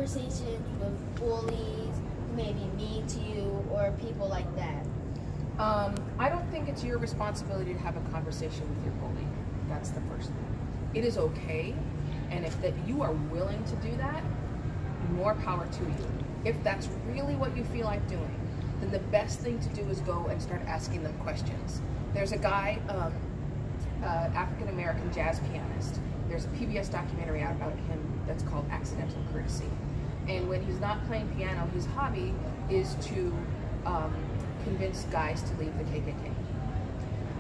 conversations with bullies who may be mean to you or people like that? I don't think it's your responsibility to have a conversation with your bully. That's the first thing. It is okay, and if that you are willing to do that, more power to you. If that's really what you feel like doing, then the best thing to do is go and start asking them questions. There's a guy, African-American jazz pianist. There's a PBS documentary out about him that's called Accidental Courtesy. And when he's not playing piano, his hobby is to convince guys to leave the KKK.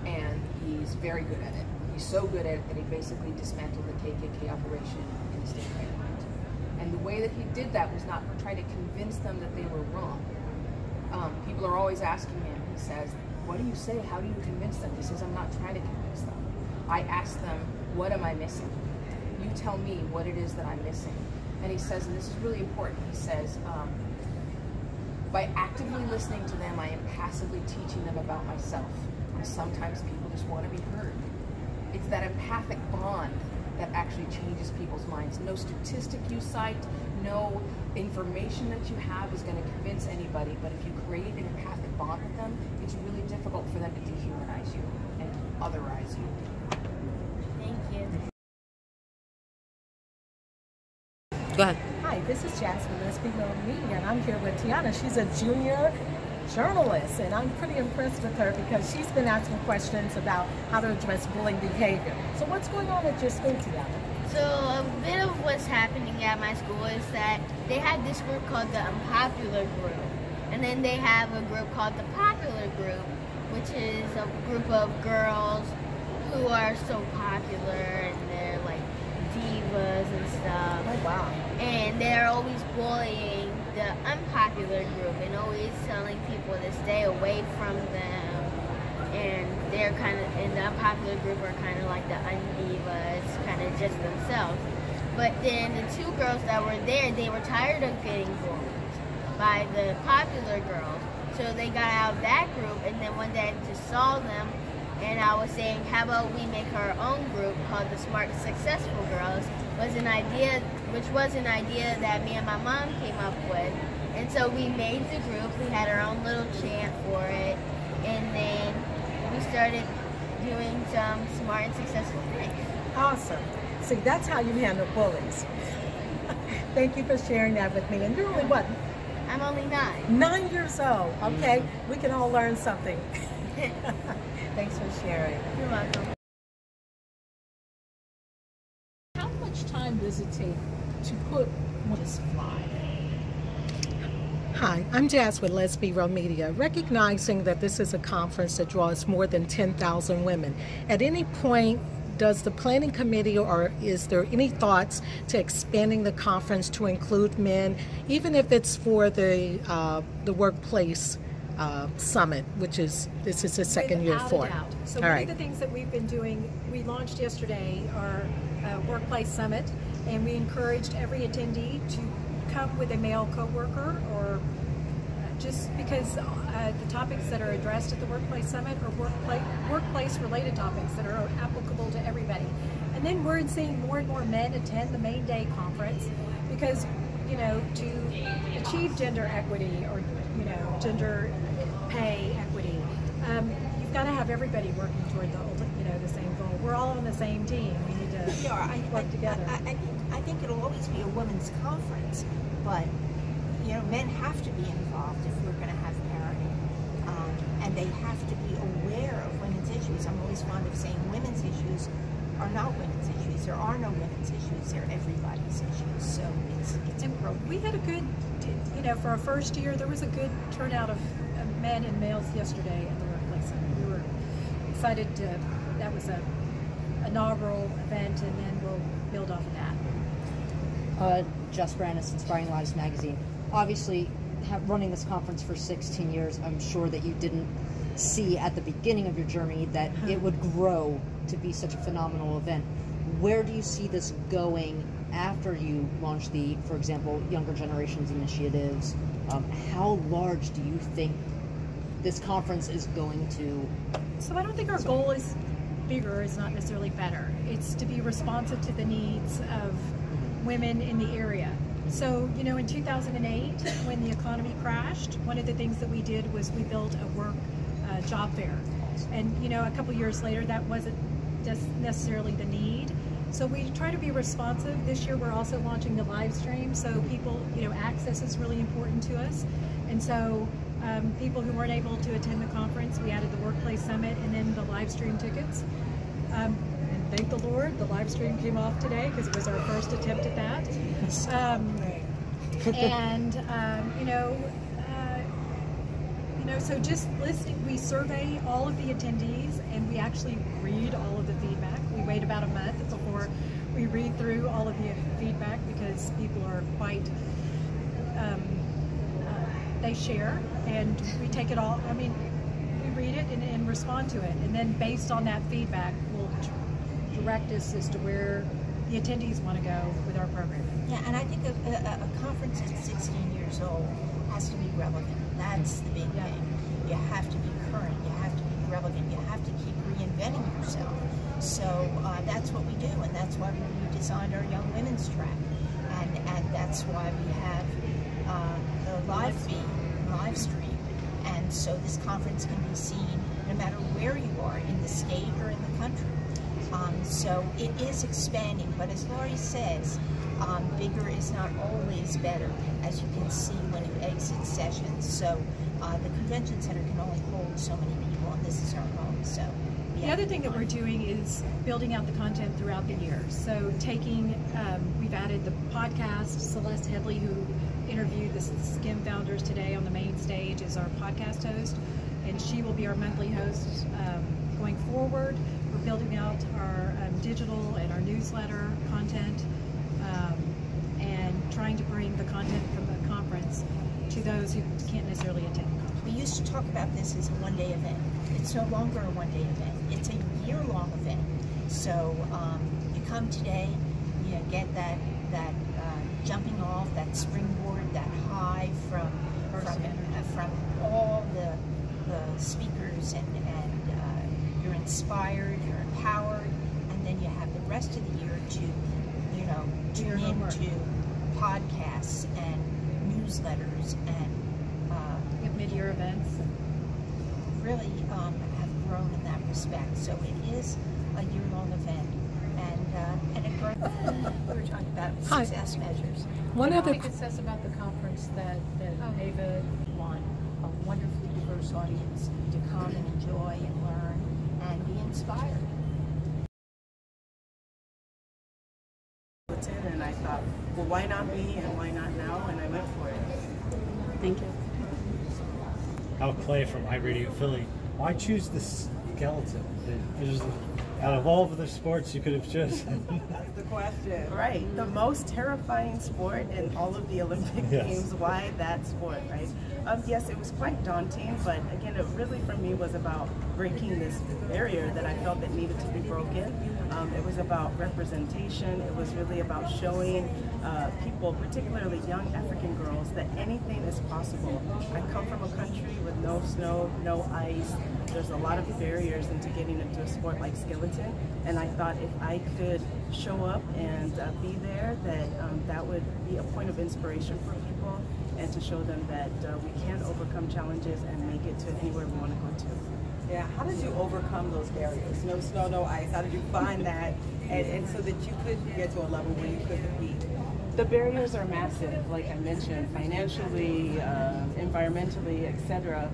And he's very good at it. He's so good at it that he basically dismantled the KKK operation in the state of Maryland. And the way that he did that was not for trying to convince them that they were wrong. People are always asking him, he says, what do you say? How do you convince them? He says, I'm not trying to convince them. I ask them, what am I missing? You tell me what it is that I'm missing. And he says, and this is really important, he says, by actively listening to them, I am passively teaching them about myself. And sometimes people just want to be heard. It's that empathic bond that actually changes people's minds. No statistic you cite, no information that you have is going to convince anybody, but if you create an empathic bond with them, it's really difficult for them to dehumanize you and otherize you. Thank you. Go ahead. Hi, this is Jess with Lesbian Media, and I'm here with Tiana. She's a junior journalist, and I'm pretty impressed with her because she's been asking questions about how to address bullying behavior. So what's going on at your school, Tiana? So a bit of what's happening at my school is that they have this group called the unpopular group, and then they have a group called the popular group, which is a group of girls who are so popular and they're like divas and stuff. Oh, wow. And they're always bullying the unpopular group and always telling people to stay away from them. And they're kind of, in the unpopular group are kind of like the undivas, kind of just themselves. But then the two girls that were there, they were tired of getting bullied by the popular girls. So they got out of that group, and then one day I just saw them, and I was saying, how about we make our own group called the Smart Successful Girls, which was an idea that me and my mom came up with. And so we made the group, we had our own little chant for it, and then we started doing some smart and successful things. Awesome. See, that's how you handle bullies. Thank you for sharing that with me. And you're only what? I'm only 9. 9 years old. Okay, we can all learn something. Thanks for sharing. You're welcome. How much time does it take to put this fly? Hi, I'm Jess with Lesbian Media. Recognizing that this is a conference that draws more than 10,000 women, at any point, does the planning committee or is there any thoughts to expanding the conference to include men, even if it's for the workplace summit, which is, this is the second year for it? So one of the things that we've been doing, we launched yesterday our workplace summit, and we encouraged every attendee to come with a male coworker, or just because the topics that are addressed at the workplace summit are workplace related topics that are applicable to everybody. And then we're seeing more and more men attend the main day conference because, you know, to achieve gender equity or, you know, gender pay equity, you've got to have everybody working toward the same goal. We're all on the same team. We need to work together. I think it'll always be a women's conference, but you know, men have to be involved if we're going to have parity, and they have to be aware of women's issues. I'm always fond of saying women's issues are not women's issues. There are no women's issues. They're everybody's issues. So it's appropriate. We had a good, you know, for our first year, there was a good turnout of men and males yesterday at the workplace summit. We were excited to. That was a inaugural event, and then we'll build off of that. Jess, Branas, Inspiring Lives magazine. Obviously, running this conference for 16 years, I'm sure that you didn't see at the beginning of your journey that it would grow to be such a phenomenal event. Where do you see this going after you launch the, for example, Younger Generations initiatives? How large do you think this conference is going to? So I don't think our goal is bigger, is not necessarily better. It's to be responsive to the needs of women in the area. So, you know, in 2008, when the economy crashed, one of the things that we did was we built a work job fair. And, you know, a couple years later, that wasn't just necessarily the need. So we try to be responsive. This year, we're also launching the live stream. So people, you know, access is really important to us. And so people who weren't able to attend the conference, we added the Workplace Summit and then the live stream tickets. And thank the Lord, the live stream came off today because it was our first attempt at that. So just listening, we survey all of the attendees and we actually read all of the feedback. We wait about a month before we read through all of the feedback because people are quite, they share, and we take it all, I mean, we read it and respond to it. And then based on that feedback, we'll direct us as to where the attendees want to go with our program. Yeah, and I think a conference at 16 years old has to be relevant. That's the big thing. You have to be current. You have to be relevant. You have to keep reinventing yourself. So that's what we do, and that's why we designed our Young Women's track, and that's why we have the live stream. And so this conference can be seen no matter where you are, in the state or in the country. So it is expanding, but as Laurie says, bigger is not always better, as you can see when you exit sessions. So the convention center can only hold so many people, and this is our home. So yeah. The other thing that we're doing is building out the content throughout the year. So taking, we've added the podcast. Celeste Headlee, who interviewed the SKIM founders today on the main stage, is our podcast host, and she will be our monthly host going forward. We're building out our digital and our newsletter content, and trying to bring the content from the conference to those who can't necessarily attend the conference. We used to talk about this as a one-day event. It's no longer a one-day event. It's a year-long event. So you come today, you know, get that jumping off, that springboard, that high from all the speakers, and you're inspired, you're empowered, and then you have the rest of the year to, you know, tune into podcasts and newsletters and mid-year events. Really have grown in that respect. So it is a year-long event, and it grows. We were talking about success measures. One other thing it says about the conference that Ava want a wonderfully diverse audience to come and enjoy and learn and be inspired. And I thought, well, why not me and why not now? And I went for it. Thank you. Al Clay from iRadio Philly. Why choose the skeleton? Out of all of the sports you could have chosen. That's the question. Right. The most terrifying sport in all of the Olympic Games. Why that sport, right? Yes, it was quite daunting, but again, it really for me was about breaking this barrier that I felt that needed to be broken. It was about representation. It was really about showing people, particularly young African girls, that anything is possible. I come from a country with no snow, no ice. There's a lot of barriers into getting into a sport like skeleton, and I thought if I could show up and be there, that would be a point of inspiration for people, and to show them that we can overcome challenges and make it to anywhere we want to go to. Yeah, how did you overcome those barriers? No snow, no ice. How did you find that, and so that you could get to a level where you could compete? The barriers are massive, like I mentioned, financially, environmentally, etc.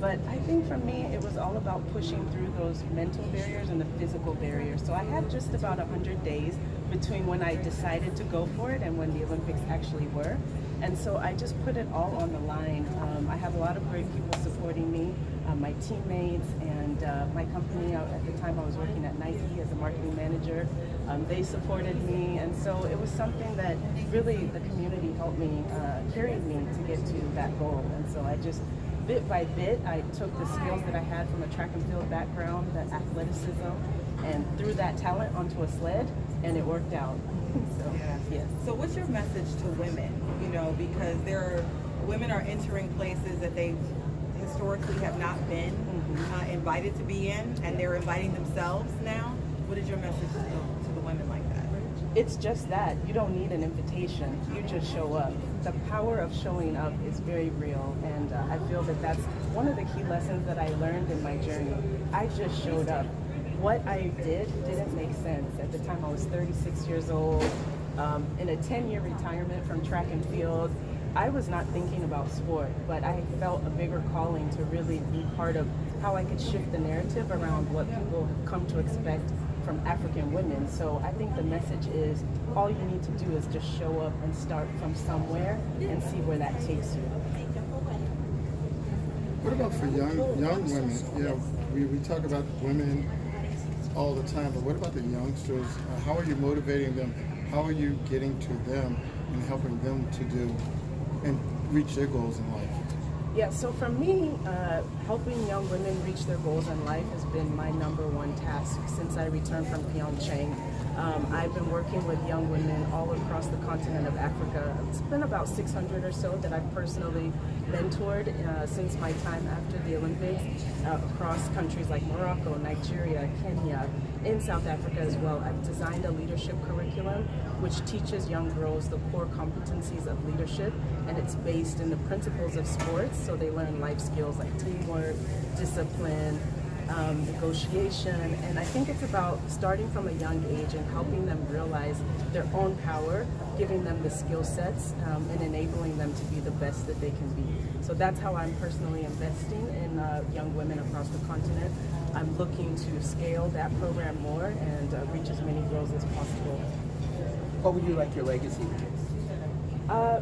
But I think for me, it was all about pushing through those mental barriers and the physical barriers. So I had just about 100 days between when I decided to go for it and when the Olympics actually were. And so I just put it all on the line. I have a lot of great people supporting me, my teammates and my company. At the time I was working at Nike as a marketing manager. They supported me, and so it was something that really the community helped me, carried me to get to that goal. And so I just, bit by bit, I took the skills that I had from a track and field background, that athleticism, and threw that talent onto a sled, and it worked out. So, yes. So what's your message to women? You know, because women are entering places that they historically have not been invited to be in, and they're inviting themselves now. What is your message to the women like that? it's just that. You don't need an invitation. You just show up. The power of showing up is very real, and I feel that that's one of the key lessons that I learned in my journey. I just showed up. What I did didn't make sense. At the time, I was 36 years old, in a 10-year retirement from track and field. I was not thinking about sport, but I felt a bigger calling to really be part of how I could shift the narrative around what people have come to expect from African women. So I think the message is all you need to do is just show up and start from somewhere and see where that takes you. What about for young women? You know, we talk about women all the time, but what about the youngsters? How are you motivating them? How are you getting to them and helping them to do and reach their goals in life? Yeah, so for me, helping young women reach their goals in life has been my #1 task since I returned from Pyeongchang. I've been working with young women all across the continent of Africa. It's been about 600 or so that I've personally mentored since my time after the Olympics, across countries like Morocco, Nigeria, Kenya, in South Africa as well. I've designed a leadership curriculum which teaches young girls the core competencies of leadership, and it's based in the principles of sports, so they learn life skills like teamwork, discipline, negotiation, and I think it's about starting from a young age and helping them realize their own power, giving them the skill sets, and enabling them to be the best that they can be. So that's how I'm personally investing in young women across the continent. I'm looking to scale that program more and reach as many girls as possible. What would you like your legacy to be?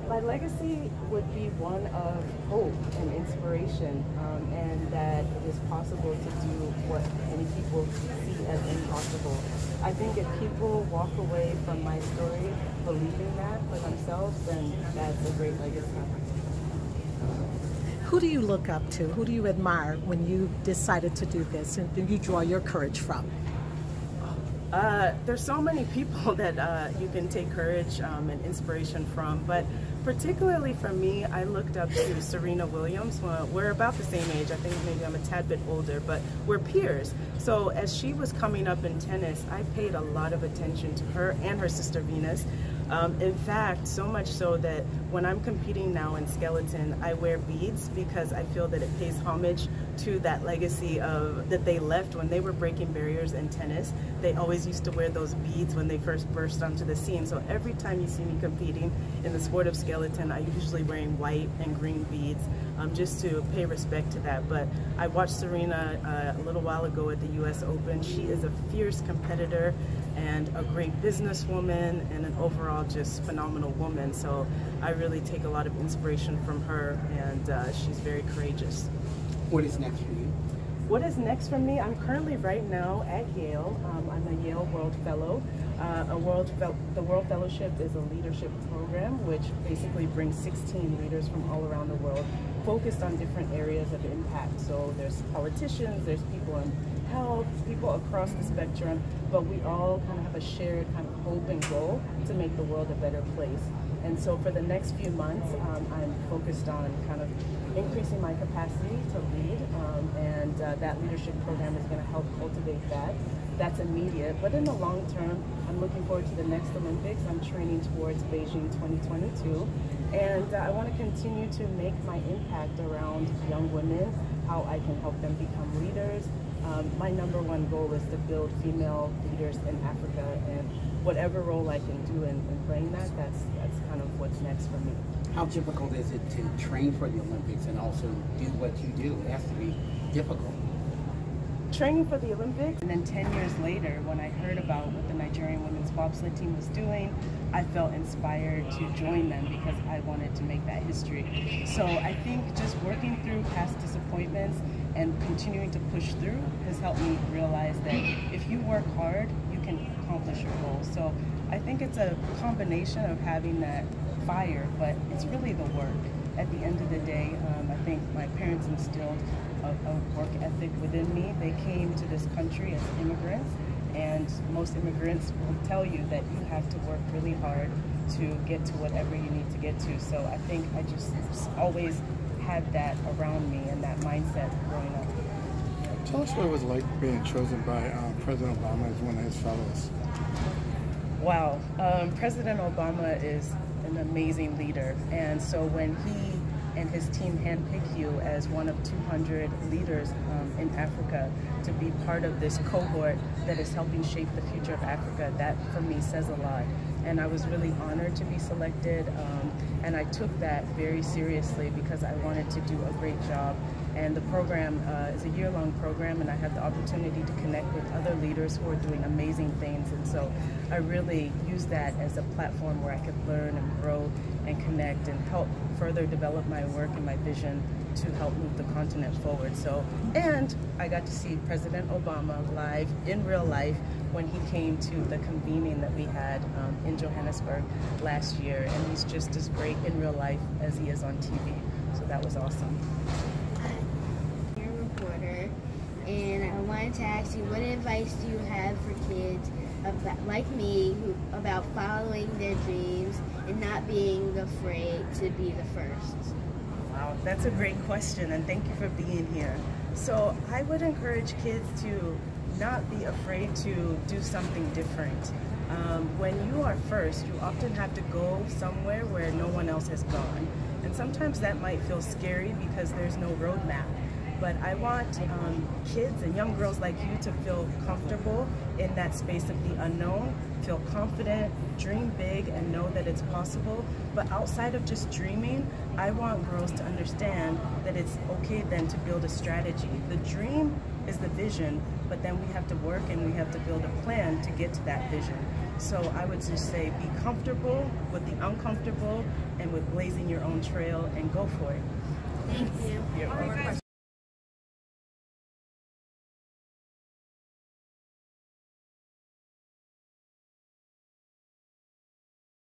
My legacy would be one of hope and inspiration, and that it is possible to do what many people see as impossible. I think if people walk away from my story believing that for themselves, then that's a great legacy. Who do you look up to? Who do you admire when you decided to do this, and do you draw your courage from? There's so many people that you can take courage and inspiration from, but particularly for me, I looked up to Serena Williams. We're about the same age. I think maybe I'm a tad bit older, but we're peers. So as she was coming up in tennis, I paid a lot of attention to her and her sister Venus. In fact, so much so that when I'm competing now in skeleton, I wear beads because I feel that it pays homage to that legacy that they left when they were breaking barriers in tennis. They always used to wear those beads when they first burst onto the scene. So every time you see me competing in the sport of skeleton, I'm usually wearing white and green beads just to pay respect to that. But I watched Serena a little while ago at the US Open. She is a fierce competitor and a great businesswoman and an overall just phenomenal woman. So I really take a lot of inspiration from her, and she's very courageous. What is next for you? What is next for me? I'm currently right now at Yale. I'm a Yale World Fellow. The World Fellowship is a leadership program which basically brings 16 leaders from all around the world focused on different areas of impact. So there's politicians, there's people in health, people across the spectrum, but we all kind of have a shared kind of hope and goal to make the world a better place. And so for the next few months, I'm focused on kind of increasing my capacity to lead, and that leadership program is going to help cultivate that. That's immediate, but in the long term, I'm looking forward to the next Olympics. I'm training towards Beijing 2022, and I want to continue to make my impact around young women, how I can help them become leaders. My #1 goal is to build female leaders in Africa, and whatever role I can do in playing that's kind of what's next for me. How difficult is it to train for the Olympics and also do what you do? It has to be difficult. Training for the Olympics, and then 10 years later, when I heard about what the Nigerian women's bobsled team was doing, I felt inspired to join them because I wanted to make that history. So I think just working through past disappointments and continuing to push through has helped me realize that if you work hard, you can accomplish your goals. So I think it's a combination of having that fire, but it's really the work. At the end of the day, I think my parents instilled a work ethic within me. They came to this country as immigrants, and most immigrants will tell you that you have to work really hard to get to whatever you need to get to. So I think I just always had that around me and that mindset growing up. Tell us what it was like being chosen by President Obama as one of his fellows. Wow. President Obama is an amazing leader. And so when he and his team handpick you as one of 200 leaders in Africa to be part of this cohort that is helping shape the future of Africa, that for me says a lot. And I was really honored to be selected, and I took that very seriously because I wanted to do a great job. And the program is a year-long program, and I had the opportunity to connect with other leaders who are doing amazing things. And so I really used that as a platform where I could learn and grow and connect and help further develop my work and my vision to help move the continent forward. So, and I got to see President Obama live in real life when he came to the convening that we had in Johannesburg last year. And he's just as great in real life as he is on TV. So that was awesome. And I wanted to ask you, what advice do you have for kids like me about following their dreams and not being afraid to be the first? Wow, that's a great question, and thank you for being here. So I would encourage kids to not be afraid to do something different. When you are first, you often have to go somewhere where no one else has gone. And sometimes that might feel scary because there's no roadmap. But I want kids and young girls like you to feel comfortable in that space of the unknown, feel confident, dream big, and know that it's possible. But outside of just dreaming, I want girls to understand that it's okay then to build a strategy. The dream is the vision, but then we have to work and we have to build a plan to get to that vision. So I would just say be comfortable with the uncomfortable and with blazing your own trail and go for it. Thank you. You're welcome.